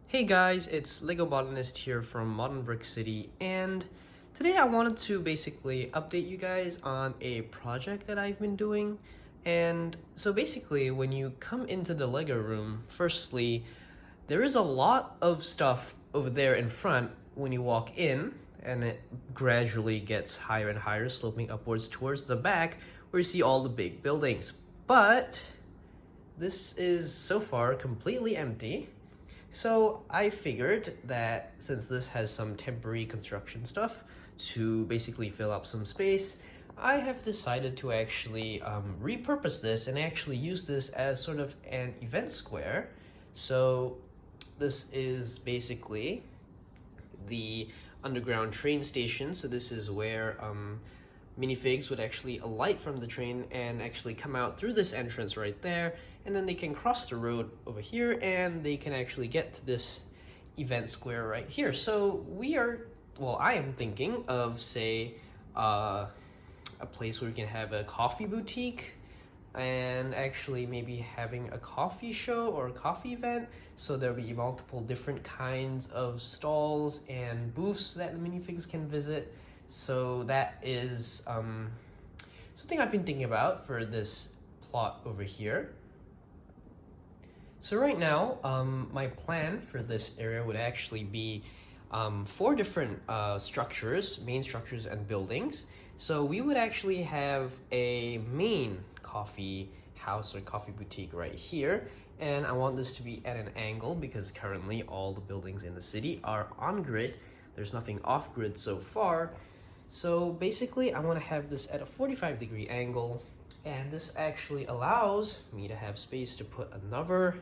Hey guys, it's Lego Botanist here from Modern Brick City, and today I wanted to basically update you guys on a project that I've been doing. And so basically, when you come into the Lego room, firstly, there is a lot of stuff over there in front when you walk in, and it gradually gets higher and higher, sloping upwards towards the back, where you see all the big buildings. But this is so far completely empty. So I figured that since this has some temporary construction stuff to basically fill up some space, I have decided to actually repurpose this and actually use this as sort of an event square. So this is basically the underground train station. So this is where minifigs would actually alight from the train and actually come out through this entrance right there, and then they can cross the road over here and they can actually get to this event square right here. So I am thinking of, say, a place where we can have a coffee boutique and actually maybe having a coffee show or a coffee event. So there'll be multiple different kinds of stalls and booths that the minifigs can visit. So that is something I've been thinking about for this plot over here. So right now, my plan for this area would actually be 4 different structures, main structures and buildings. So we would actually have a main coffee house or coffee boutique right here. And I want this to be at an angle because currently all the buildings in the city are on grid. There's nothing off grid so far. So basically I want to have this at a 45-degree angle, and this actually allows me to have space to put another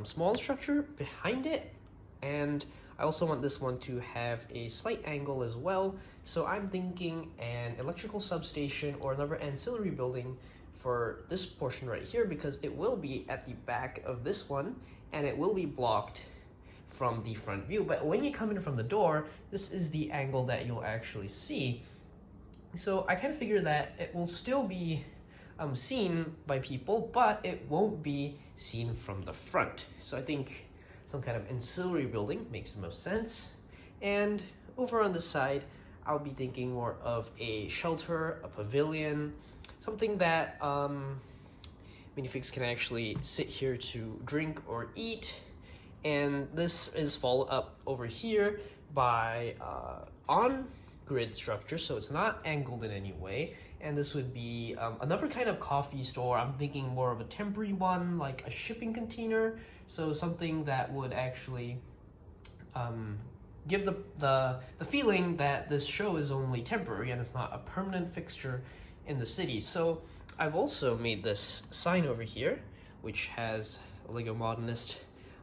small structure behind it. And I also want this one to have a slight angle as well. So I'm thinking an electrical substation or another ancillary building for this portion right here, because it will be at the back of this one and it will be blocked from the front view. But when you come in from the door, this is the angle that you'll actually see. So I kind of figure that it will still be seen by people, but it won't be seen from the front. So I think some kind of ancillary building makes the most sense. And over on the side, I'll be thinking more of a shelter, a pavilion, something that minifigs can actually sit here to drink or eat. And this is followed up over here by on-grid structure, so it's not angled in any way. And this would be another kind of coffee store. I'm thinking more of a temporary one, like a shipping container. So something that would actually give the feeling that this show is only temporary and it's not a permanent fixture in the city. So I've also made this sign over here, which has a Lego Modernist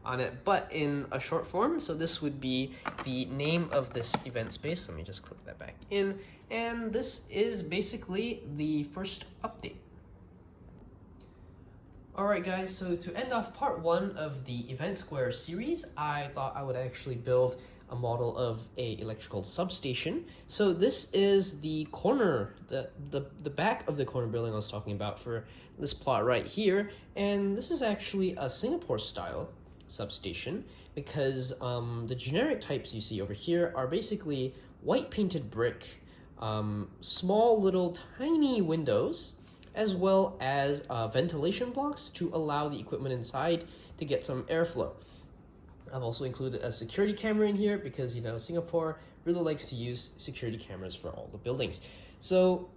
on it, but in a short form. So this would be the name of this event space. Let me just click that back in. And this is basically the first update. Alright guys, so to end off part 1 of the Event Square series, I thought I would actually build a model of a electrical substation. So this is the corner, the back of the corner building I was talking about for this plot right here. And this is actually a Singapore style substation, because the generic types you see over here are basically white painted brick, small little tiny windows, as well as ventilation blocks to allow the equipment inside to get some airflow. I've also included a security camera in here because, you know, Singapore really likes to use security cameras for all the buildings. So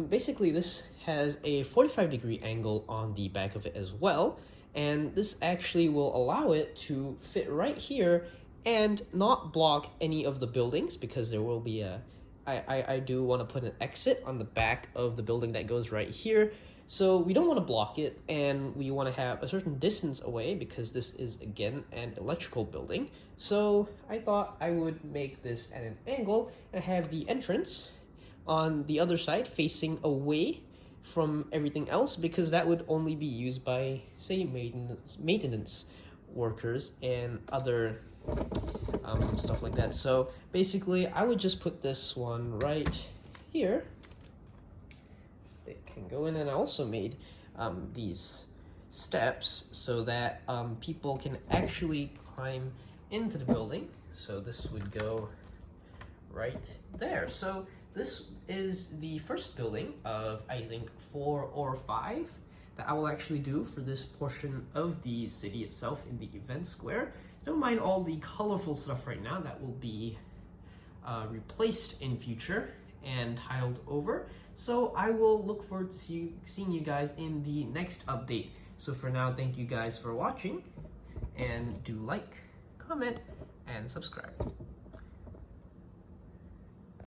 basically this has a 45-degree angle on the back of it as well. And this actually will allow it to fit right here and not block any of the buildings, because there will be I do want to put an exit on the back of the building that goes right here. So we don't want to block it, and we want to have a certain distance away because this is, again, an electrical building. So I thought I would make this at an angle and have the entrance on the other side facing away from everything else, because that would only be used by, say, maintenance workers and other stuff like that. So basically I would just put this one right here. It can go in, and I also made these steps so that people can actually climb into the building. So this would go right there. So this is the first building of, I think, 4 or 5 that I will actually do for this portion of the city itself in the event square. Don't mind all the colorful stuff right now, that will be replaced in future and tiled over. So I will look forward to seeing you guys in the next update. So for now, thank you guys for watching, and do like, comment, and subscribe.